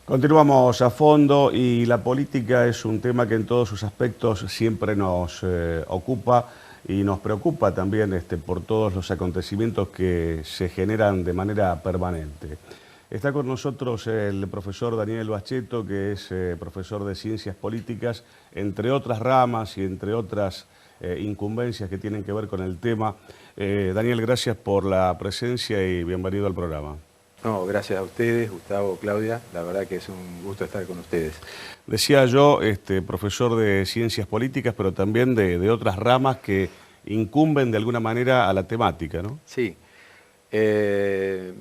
Continuamos a fondo y la política es un tema que en todos sus aspectos siempre nos ocupa y nos preocupa también por todos los acontecimientos que se generan de manera permanente. Está con nosotros el profesor Daniel Bacheto, que es profesor de Ciencias Políticas, entre otras ramas y entre otras incumbencias que tienen que ver con el tema. Daniel, gracias por la presencia y bienvenido al programa. No, gracias a ustedes, Gustavo, Claudia. La verdad que es un gusto estar con ustedes. Decía yo, profesor de Ciencias Políticas, pero también de otras ramas que incumben de alguna manera a la temática, ¿no? Sí,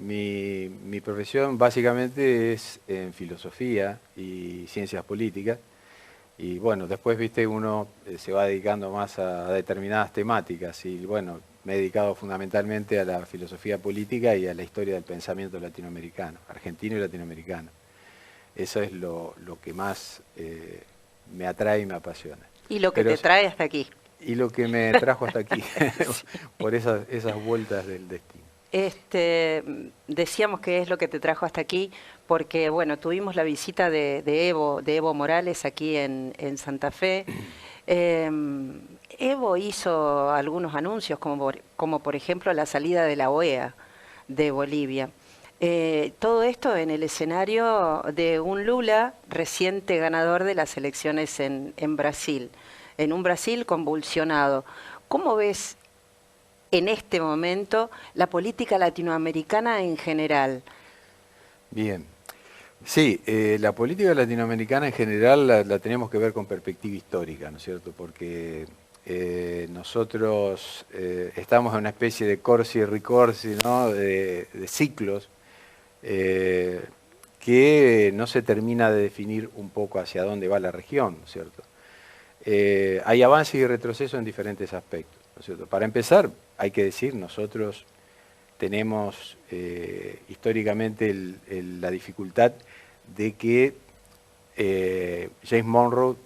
mi profesión básicamente es en filosofía y ciencias políticas. Y bueno, después, viste, uno se va dedicando más a determinadas temáticas. Y bueno, me he dedicado fundamentalmente a la filosofía política y a la historia del pensamiento latinoamericano, argentino y latinoamericano. Eso es lo que más me atrae y me apasiona. Y lo que Pero, te trae hasta aquí. y lo que me trajo hasta aquí, por esas vueltas del destino. Decíamos que es lo que te trajo hasta aquí, porque bueno, tuvimos la visita de Evo Morales aquí en Santa Fe. Evo hizo algunos anuncios, como por ejemplo la salida de la OEA de Bolivia. Todo esto en el escenario de un Lula reciente ganador de las elecciones en Brasil, en un Brasil convulsionado. ¿Cómo ves en este momento la política latinoamericana en general? Bien. Sí, la política latinoamericana en general la tenemos que ver con perspectiva histórica, ¿no es cierto? Porque nosotros estamos en una especie de corsi y ricorsi, ¿no? de ciclos que no se termina de definir un poco hacia dónde va la región, ¿no es cierto? Hay avances y retrocesos en diferentes aspectos, ¿no es cierto? Para empezar, hay que decir, nosotros tenemos históricamente la dificultad de que James Monroe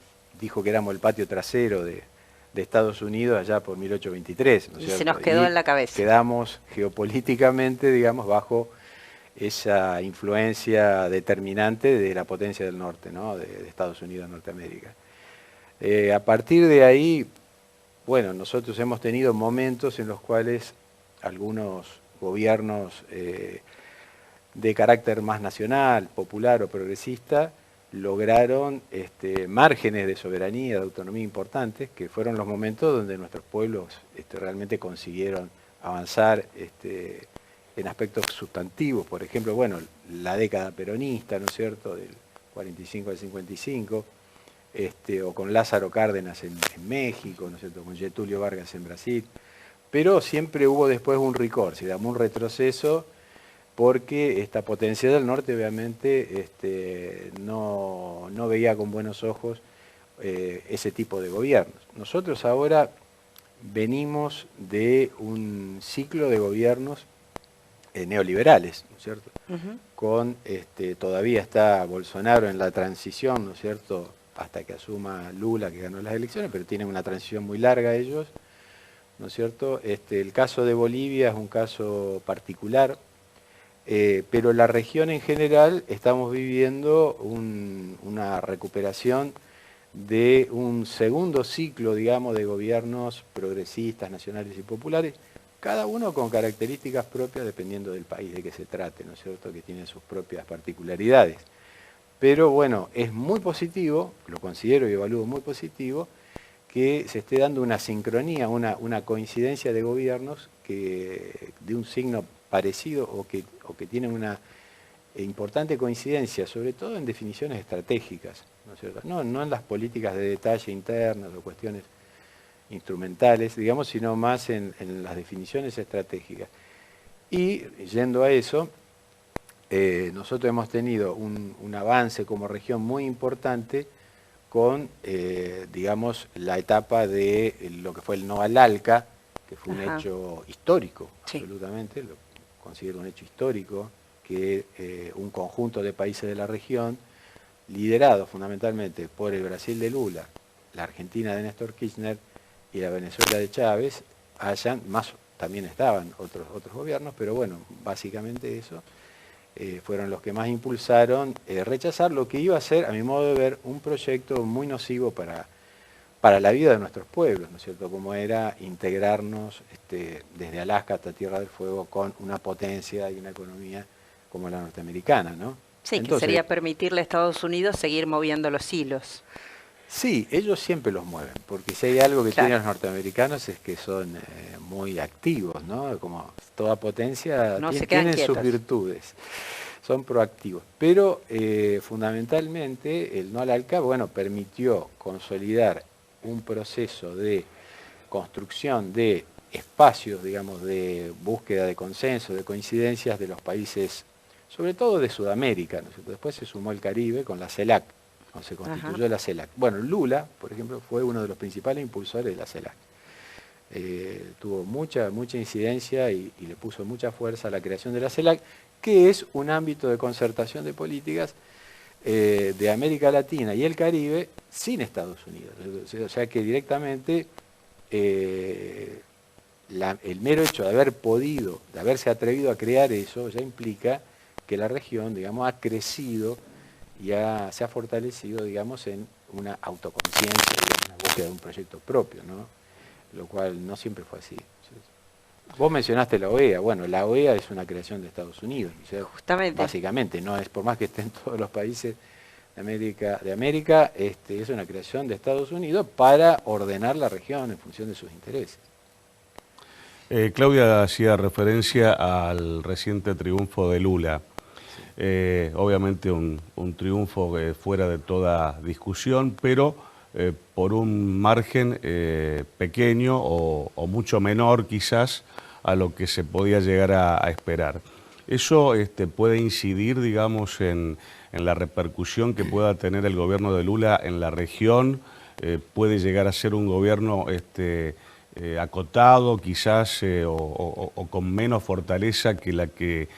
dijo que éramos el patio trasero de Estados Unidos allá por 1823, ¿no es cierto? Se nos quedó en la cabeza. Quedamos geopolíticamente, digamos, bajo esa influencia determinante de la potencia del norte, ¿no? de Estados Unidos, Norteamérica. A partir de ahí, bueno, nosotros hemos tenido momentos en los cuales algunos gobiernos de carácter más nacional, popular o progresista, lograron márgenes de soberanía, de autonomía importantes, que fueron los momentos donde nuestros pueblos realmente consiguieron avanzar en aspectos sustantivos. Por ejemplo, bueno, la década peronista, ¿no es cierto?, del 45 al 55, o con Lázaro Cárdenas en México, ¿no es cierto?, con Getúlio Vargas en Brasil. Pero siempre hubo después un ricor, digamos, un retroceso, porque esta potencia del norte obviamente no veía con buenos ojos ese tipo de gobiernos. Nosotros ahora venimos de un ciclo de gobiernos neoliberales, ¿no es cierto? Con, todavía está Bolsonaro en la transición, ¿no es cierto?, hasta que asuma Lula, que ganó las elecciones, pero tienen una transición muy larga ellos, ¿no es cierto? El caso de Bolivia es un caso particular, pero la región en general estamos viviendo una recuperación de un segundo ciclo, digamos, de gobiernos progresistas, nacionales y populares, cada uno con características propias dependiendo del país de que se trate, ¿no es cierto?, que tiene sus propias particularidades. Pero bueno, es muy positivo, lo considero y evalúo muy positivo, que se esté dando una sincronía, una coincidencia de gobiernos de un signo parecido o que tienen una importante coincidencia, sobre todo en definiciones estratégicas, ¿no es cierto? No en las políticas de detalle internas o cuestiones instrumentales, digamos, sino más en las definiciones estratégicas. Y yendo a eso, nosotros hemos tenido un avance como región muy importante con, digamos, la etapa de lo que fue el no al ALCA, que fue un hecho histórico, sí, absolutamente, lo considero un hecho histórico, que un conjunto de países de la región, liderado fundamentalmente por el Brasil de Lula, la Argentina de Néstor Kirchner y la Venezuela de Chávez, también estaban otros gobiernos, pero bueno, básicamente eso, fueron los que más impulsaron rechazar lo que iba a ser, a mi modo de ver, un proyecto muy nocivo para la vida de nuestros pueblos, ¿no es cierto? Como era integrarnos desde Alaska hasta Tierra del Fuego con una potencia y una economía como la norteamericana, ¿no? Sí, Entonces, que sería permitirle a Estados Unidos seguir moviendo los hilos. sí, ellos siempre los mueven, porque si hay algo que Claro. tienen los norteamericanos es que son muy activos, ¿no? Como toda potencia No se quedan tienen sus quietos. virtudes, son proactivos. Pero fundamentalmente el no al ALCA, bueno, permitió consolidar un proceso de construcción de espacios, digamos, de búsqueda de consenso, de coincidencias de los países, sobre todo de Sudamérica, ¿no es cierto? Después se sumó el Caribe con la CELAC, cuando se constituyó la CELAC. Bueno, Lula, por ejemplo, fue uno de los principales impulsores de la CELAC. Tuvo mucha incidencia y le puso mucha fuerza a la creación de la CELAC, que es un ámbito de concertación de políticas de América Latina y el Caribe sin Estados Unidos. O sea que directamente el mero hecho de haberse atrevido a crear eso, ya implica que la región, digamos, ha crecido y se ha fortalecido, digamos, en una autoconciencia, en una búsqueda de un proyecto propio, ¿no? Lo cual no siempre fue así. Vos mencionaste la OEA. Bueno, la OEA es una creación de Estados Unidos. O sea, Justamente. básicamente, no es por más que estén todos los países de América, es una creación de Estados Unidos para ordenar la región en función de sus intereses. Claudia hacía referencia al reciente triunfo de Lula. Obviamente un triunfo fuera de toda discusión, pero por un margen pequeño o mucho menor quizás a lo que se podía llegar a esperar. ¿Eso puede incidir, digamos, en la repercusión que pueda tener el gobierno de Lula en la región? ¿Puede llegar a ser un gobierno acotado quizás o con menos fortaleza que la que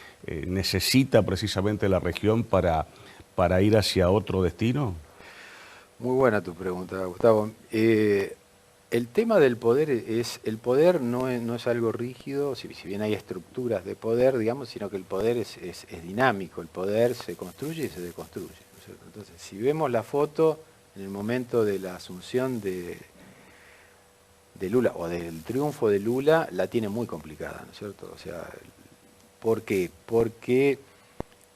necesita precisamente la región para ir hacia otro destino? Muy buena tu pregunta, Gustavo. El tema del poder el poder no es algo rígido, si bien hay estructuras de poder, digamos, sino que el poder es dinámico, el poder se construye y se deconstruye, ¿no es cierto? Entonces, si vemos la foto en el momento de la asunción de Lula o del triunfo de Lula, la tiene muy complicada, ¿no es cierto? O sea, ¿por qué? Porque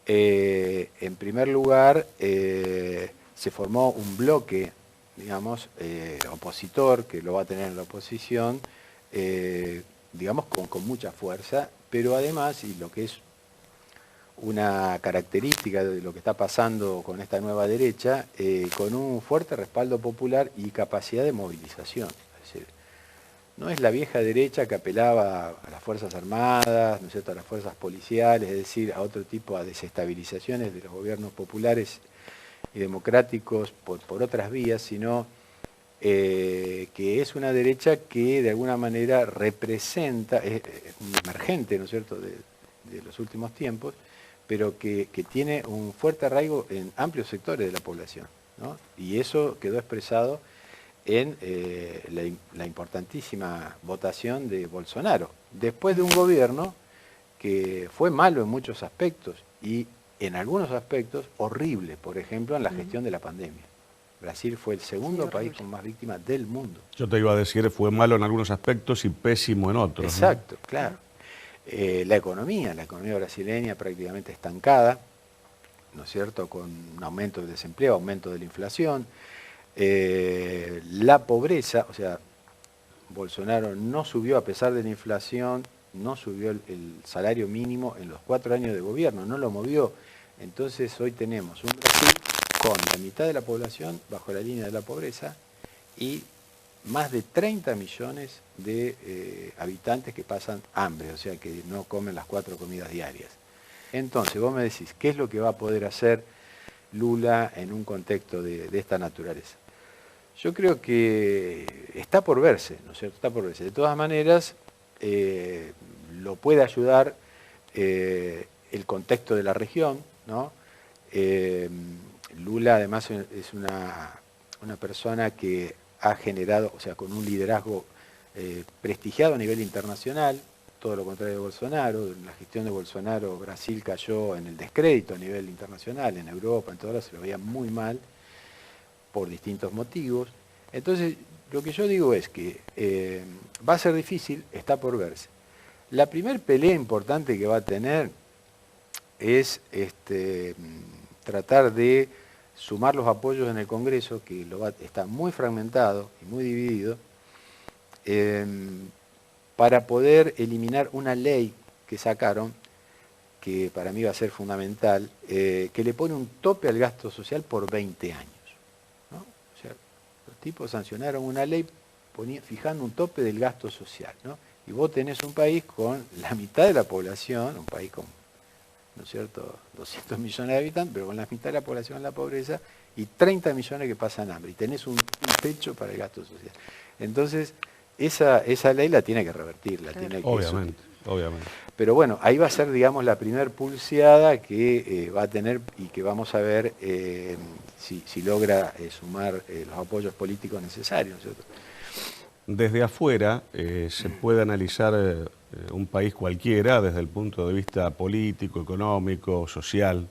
en primer lugar se formó un bloque, digamos, opositor, que lo va a tener en la oposición, digamos, con mucha fuerza, pero además, y lo que es una característica de lo que está pasando con esta nueva derecha, con un fuerte respaldo popular y capacidad de movilización. Es decir, no es la vieja derecha que apelaba a las Fuerzas Armadas, ¿no es cierto?, a las fuerzas policiales, es decir, a otro tipo de desestabilizaciones de los gobiernos populares y democráticos por otras vías, sino que es una derecha que de alguna manera representa, es un emergente, ¿no es cierto?, de los últimos tiempos, pero que tiene un fuerte arraigo en amplios sectores de la población, ¿no? Y eso quedó expresado en la importantísima votación de Bolsonaro, después de un gobierno que fue malo en muchos aspectos y en algunos aspectos horrible, por ejemplo, en la gestión de la pandemia. Brasil fue el segundo país con más víctimas del mundo. Yo te iba a decir, fue malo en algunos aspectos y pésimo en otros. Exacto, ¿no? Claro. La economía brasileña prácticamente estancada, ¿no es cierto?, con un aumento del desempleo, aumento de la inflación. La pobreza, o sea, Bolsonaro no subió, a pesar de la inflación, no subió el salario mínimo en los 4 años de gobierno, no lo movió. Entonces hoy tenemos un Brasil con la mitad de la población bajo la línea de la pobreza y más de 30 millones de habitantes que pasan hambre, o sea que no comen las 4 comidas diarias. Entonces vos me decís, ¿qué es lo que va a poder hacer Lula en un contexto de esta naturaleza? Yo creo que está por verse, ¿no es cierto? Está por verse. De todas maneras, lo puede ayudar el contexto de la región, ¿no? Lula además es una persona que ha generado, o sea, con un liderazgo prestigiado a nivel internacional, todo lo contrario de Bolsonaro. En la gestión de Bolsonaro, Brasil cayó en el descrédito a nivel internacional, en Europa, en todo lado se lo veía muy mal por distintos motivos. Entonces, lo que yo digo es que va a ser difícil, está por verse. La primer pelea importante que va a tener es tratar de sumar los apoyos en el Congreso, que está muy fragmentado y muy dividido, para poder eliminar una ley que sacaron, que para mí va a ser fundamental, que le pone un tope al gasto social por 20 años. ¿No? O sea, los tipos sancionaron una ley fijando un tope del gasto social, ¿no? Y vos tenés un país con la mitad de la población, un país con, ¿no es cierto?, 200 millones de habitantes, pero con la mitad de la población en la pobreza y 30 millones que pasan hambre. Y tenés un techo para el gasto social. Entonces, esa ley la tiene que revertir, la tiene que obviamente. Pero bueno, ahí va a ser, digamos, la primer pulseada que va a tener y que vamos a ver si logra sumar los apoyos políticos necesarios, ¿no es cierto? Desde afuera se puede analizar un país cualquiera desde el punto de vista político, económico, social.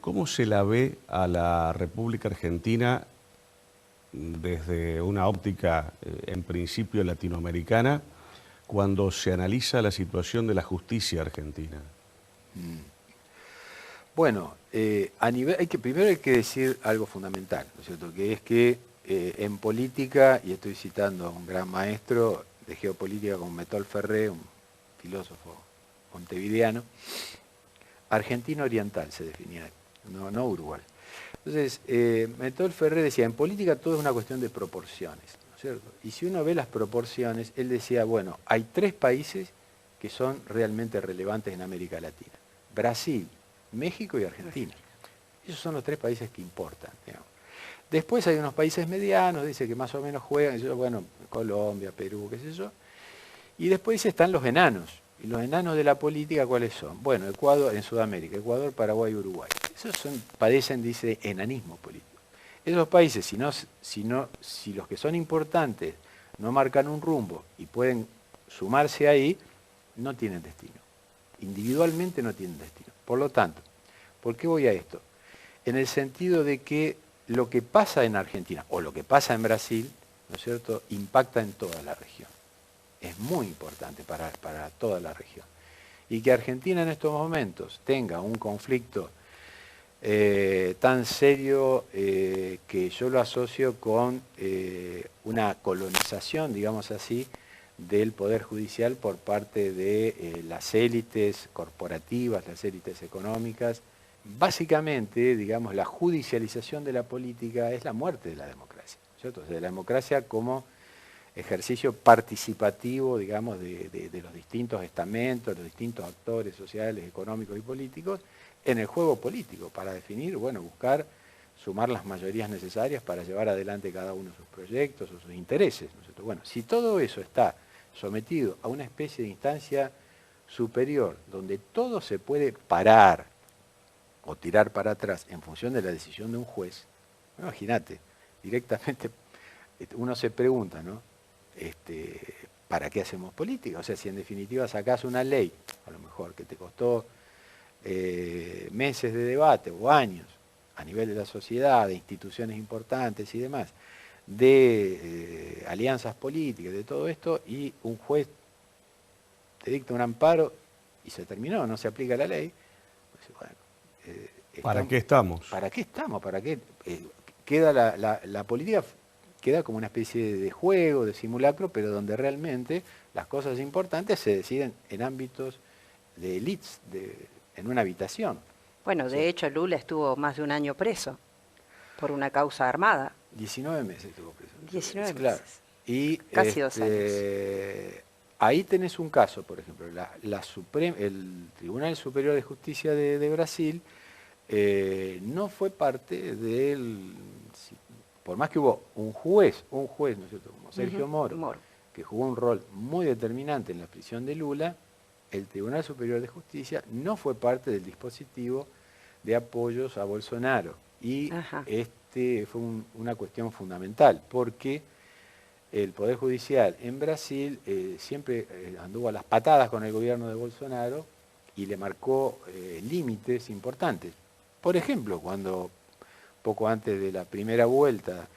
¿Cómo se la ve a la República Argentina desde una óptica en principio latinoamericana cuando se analiza la situación de la justicia argentina? Bueno, primero hay que decir algo fundamental, ¿no es cierto? Que es que en política, y estoy citando a un gran maestro de geopolítica como Metol Ferré, un filósofo montevideano, argentino oriental se definía, no Uruguay. Entonces, Metol Ferré decía, en política todo es una cuestión de proporciones, ¿no es cierto? Y si uno ve las proporciones, él decía, bueno, hay 3 países que son realmente relevantes en América Latina: Brasil, México y Argentina. Esos son los 3 países que importan, digamos. Después hay unos países medianos, dice que más o menos juegan, bueno, Colombia, Perú, qué sé yo. Y después están los enanos. Y los enanos de la política, ¿cuáles son? Bueno, Ecuador, en Sudamérica, Ecuador, Paraguay y Uruguay. Esos padecen, dice, enanismo político. Esos países, si los que son importantes no marcan un rumbo y pueden sumarse ahí, no tienen destino. Individualmente no tienen destino. Por lo tanto, ¿por qué voy a esto? En el sentido de que lo que pasa en Argentina o lo que pasa en Brasil, ¿no es cierto?, impacta en toda la región. Es muy importante para toda la región. Y que Argentina en estos momentos tenga un conflicto tan serio que yo lo asocio con una colonización, digamos así, del Poder Judicial por parte de las élites corporativas, las élites económicas. Básicamente, digamos, la judicialización de la política es la muerte de la democracia, ¿cierto? O sea, la democracia como ejercicio participativo, digamos, de los distintos estamentos, los distintos actores sociales, económicos y políticos en el juego político para definir, bueno, buscar sumar las mayorías necesarias para llevar adelante cada uno de sus proyectos o sus intereses, ¿no es cierto? Bueno, si todo eso está sometido a una especie de instancia superior donde todo se puede parar o tirar para atrás en función de la decisión de un juez, imagínate, directamente uno se pregunta, ¿no? ¿Para qué hacemos política? O sea, si en definitiva sacás una ley, a lo mejor que te costó meses de debate o años a nivel de la sociedad, de instituciones importantes y demás, de alianzas políticas, de todo esto, y un juez te dicta un amparo y se terminó, no se aplica la ley, pues, bueno, ¿para qué estamos? ¿Para qué estamos? ¿Para qué? Queda la política queda como una especie de juego, de simulacro, pero donde realmente las cosas importantes se deciden en ámbitos de élites, en una habitación. Bueno, de hecho Lula estuvo más de un año preso por una causa armada. 19 meses estuvo preso. 19 meses. Claro. Y casi 2 años. Ahí tenés un caso, por ejemplo, el Tribunal Superior de Justicia de Brasil no fue parte del... Por más que hubo un juez, ¿no es cierto?, como Sergio Moro, que jugó un rol muy determinante en la prisión de Lula, el Tribunal Superior de Justicia no fue parte del dispositivo de apoyos a Bolsonaro. Y fue una cuestión fundamental, porque el Poder Judicial en Brasil siempre anduvo a las patadas con el gobierno de Bolsonaro y le marcó límites importantes. Por ejemplo, cuando poco antes de la primera vuelta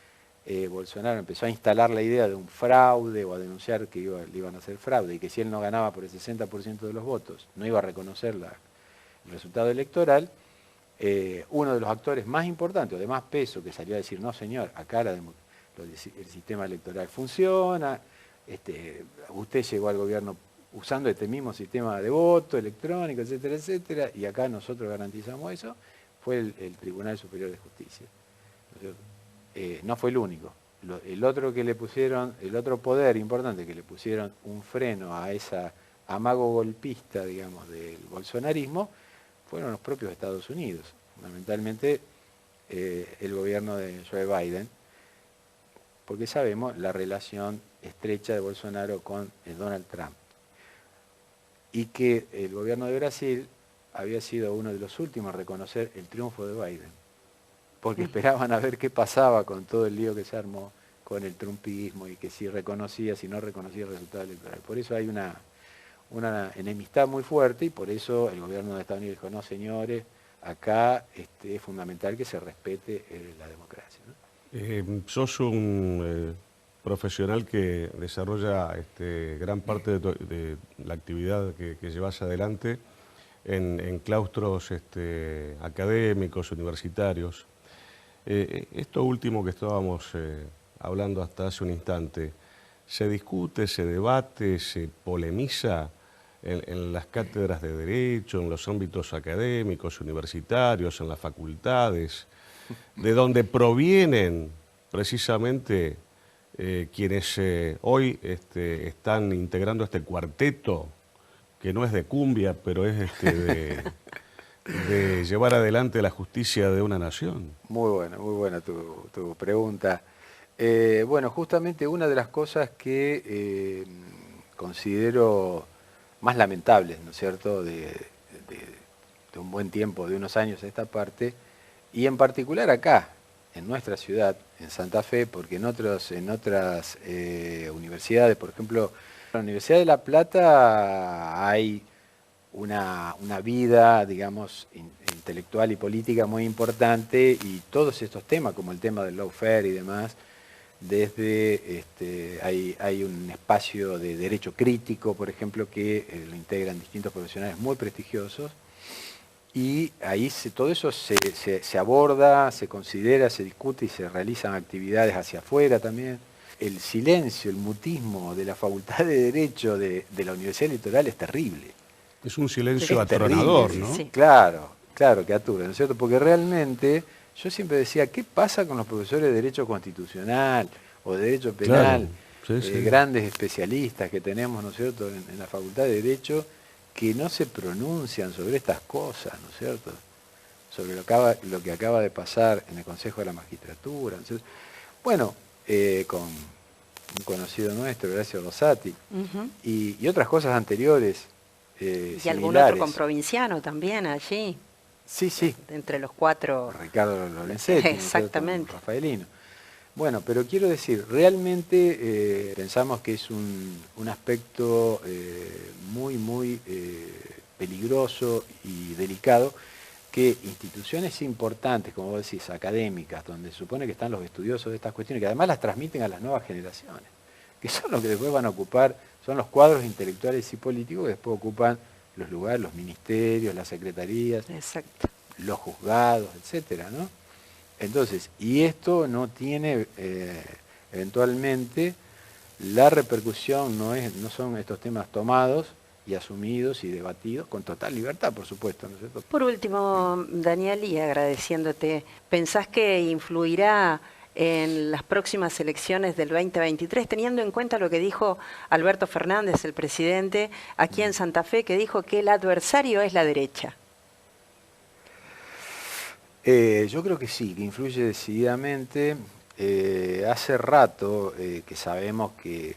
Bolsonaro empezó a instalar la idea de un fraude o a denunciar que le iban a hacer fraude y que si él no ganaba por el 60% de los votos no iba a reconocer el resultado electoral, uno de los actores más importantes o de más peso que salió a decir, no señor, acá el sistema electoral funciona, usted llegó al gobierno usando este mismo sistema de voto electrónico, etcétera, etcétera, y acá nosotros garantizamos eso, fue el Tribunal Superior de Justicia. ¿No es cierto? No fue el único. El otro poder importante que le pusieron un freno a ese amago golpista, digamos, del bolsonarismo, fueron los propios Estados Unidos, fundamentalmente el gobierno de Joe Biden, porque sabemos la relación estrecha de Bolsonaro con Donald Trump, y que el gobierno de Brasil había sido uno de los últimos a reconocer el triunfo de Biden, porque esperaban a ver qué pasaba con todo el lío que se armó con el trumpismo y que si reconocía, si no reconocía el resultado electoral. Por eso hay una enemistad muy fuerte y por eso el gobierno de Estados Unidos dijo, no señores, acá es fundamental que se respete la democracia, ¿no? Sos un profesional que desarrolla gran parte de la actividad que llevas adelante en claustros académicos, universitarios. Esto último que estábamos hablando hasta hace un instante, ¿se discute, se debate, se polemiza en las cátedras de Derecho, en los ámbitos académicos, universitarios, en las facultades, de donde provienen precisamente quienes hoy están integrando este cuarteto, que no es de cumbia, pero es de llevar adelante la justicia de una nación? Muy buena tu pregunta. Bueno, justamente una de las cosas que considero más lamentables, ¿no es cierto?, de un buen tiempo, de unos años a esta parte, y en particular acá, en nuestra ciudad, en Santa Fe, porque en otras universidades, por ejemplo, en la Universidad de La Plata hay una vida, digamos, intelectual y política muy importante, y todos estos temas, como el tema del lawfare y demás, hay un espacio de derecho crítico, por ejemplo, que lo integran distintos profesionales muy prestigiosos, y ahí todo eso se aborda, se considera, se discute y se realizan actividades hacia afuera también. El silencio, el mutismo de la Facultad de Derecho de la Universidad Electoral es terrible. Es un silencio atronador, ¿no? Sí. Claro, que atura, ¿no es cierto? Porque realmente yo siempre decía, ¿qué pasa con los profesores de Derecho Constitucional o de Derecho Penal? Claro, sí. Grandes especialistas que tenemos, ¿no es cierto?, en la Facultad de Derecho, que no se pronuncian sobre estas cosas, ¿no es cierto?, sobre lo que acaba de pasar en el Consejo de la Magistratura, ¿no es cierto? Bueno, con un conocido nuestro, Horacio Rosati, y otras cosas anteriores y similares. algún otro comprovinciano también allí. Sí. Entre los cuatro. Ricardo Lorenzetti, exactamente. ¿no? Rafaelino. Bueno, pero quiero decir, realmente pensamos que es un aspecto muy peligroso y delicado, que instituciones importantes, como vos decís, académicas, donde se supone que están los estudiosos de estas cuestiones, que además las transmiten a las nuevas generaciones, que son los que después van a ocupar, son los cuadros intelectuales y políticos que después ocupan los lugares, los ministerios, las secretarías, exacto, los juzgados, etcétera, ¿no? Entonces, y esto no tiene eventualmente la repercusión, no son estos temas tomados y asumidos y debatidos con total libertad, por supuesto, ¿no es cierto? Por último, Daniel, y agradeciéndote, ¿pensás que influirá en las próximas elecciones del 2023, teniendo en cuenta lo que dijo Alberto Fernández, el presidente, aquí en Santa Fe, que dijo que el adversario es la derecha? Yo creo que sí, que influye decididamente. Hace rato que sabemos que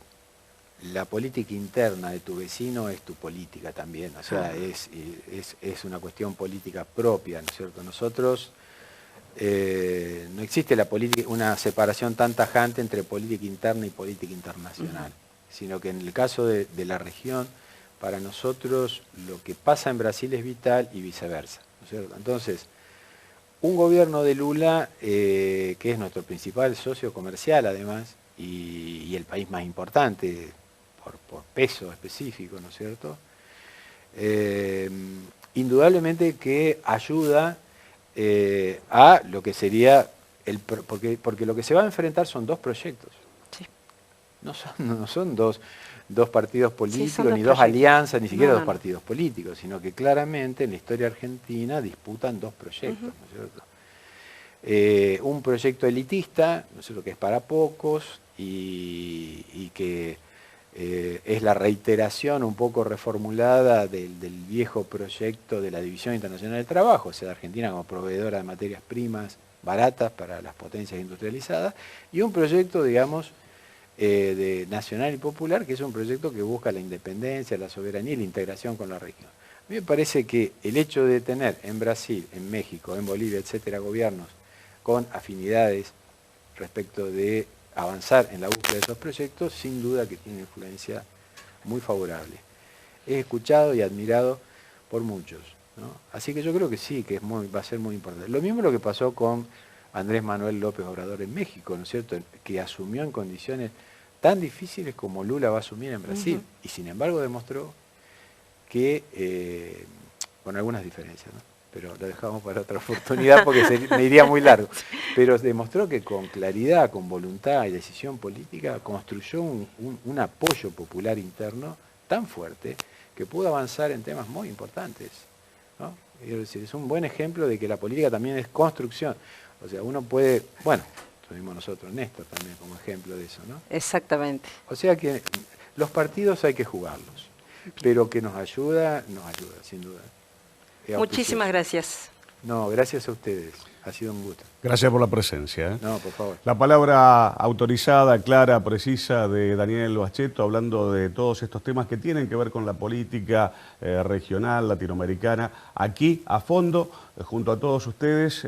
la política interna de tu vecino es tu política también, o sea, es una cuestión política propia, ¿no es cierto? Nosotros no existe una separación tan tajante entre política interna y política internacional, sino que en el caso de la región, para nosotros lo que pasa en Brasil es vital y viceversa, ¿no es cierto? Entonces, un gobierno de Lula, que es nuestro principal socio comercial además, y el país más importante por peso específico, ¿no es cierto? Indudablemente que ayuda a lo que sería, porque lo que se va a enfrentar son dos proyectos. Sí. No son dos partidos políticos, Sí, ni dos alianzas, ni siquiera dos no. partidos políticos, sino que claramente en la historia argentina disputan dos proyectos, ¿no es cierto? Un proyecto elitista, ¿no es cierto?, que es para pocos y que es la reiteración un poco reformulada del viejo proyecto de la División Internacional del Trabajo, o sea, Argentina como proveedora de materias primas baratas para las potencias industrializadas, y un proyecto, digamos, de nacional y popular, que es un proyecto que busca la independencia, la soberanía y la integración con la región. A mí me parece que el hecho de tener en Brasil, en México, en Bolivia, etcétera, gobiernos con afinidades respecto de avanzar en la búsqueda de esos proyectos, sin duda que tiene influencia muy favorable. Es escuchado y admirado por muchos, ¿no? Así que yo creo que sí, que va a ser muy importante. Lo mismo lo que pasó con Andrés Manuel López Obrador en México, ¿no es cierto?, que asumió en condiciones tan difíciles como Lula va a asumir en Brasil, y sin embargo demostró que, con algunas diferencias, ¿no?, pero lo dejamos para otra oportunidad porque me iría muy largo, pero demostró que con claridad, con voluntad y decisión política construyó un apoyo popular interno tan fuerte que pudo avanzar en temas muy importantes, ¿no? Es un buen ejemplo de que la política también es construcción. O sea, uno puede, bueno, tuvimos nosotros Néstor también como ejemplo de eso, ¿no? Exactamente. O sea que los partidos hay que jugarlos, pero que nos ayuda, sin duda. Muchísimas gracias. No, gracias a ustedes. Ha sido un gusto. Gracias por la presencia. No, por favor. La palabra autorizada, clara, precisa de Daniel Baschetto, hablando de todos estos temas que tienen que ver con la política regional, latinoamericana, aquí a fondo, junto a todos ustedes.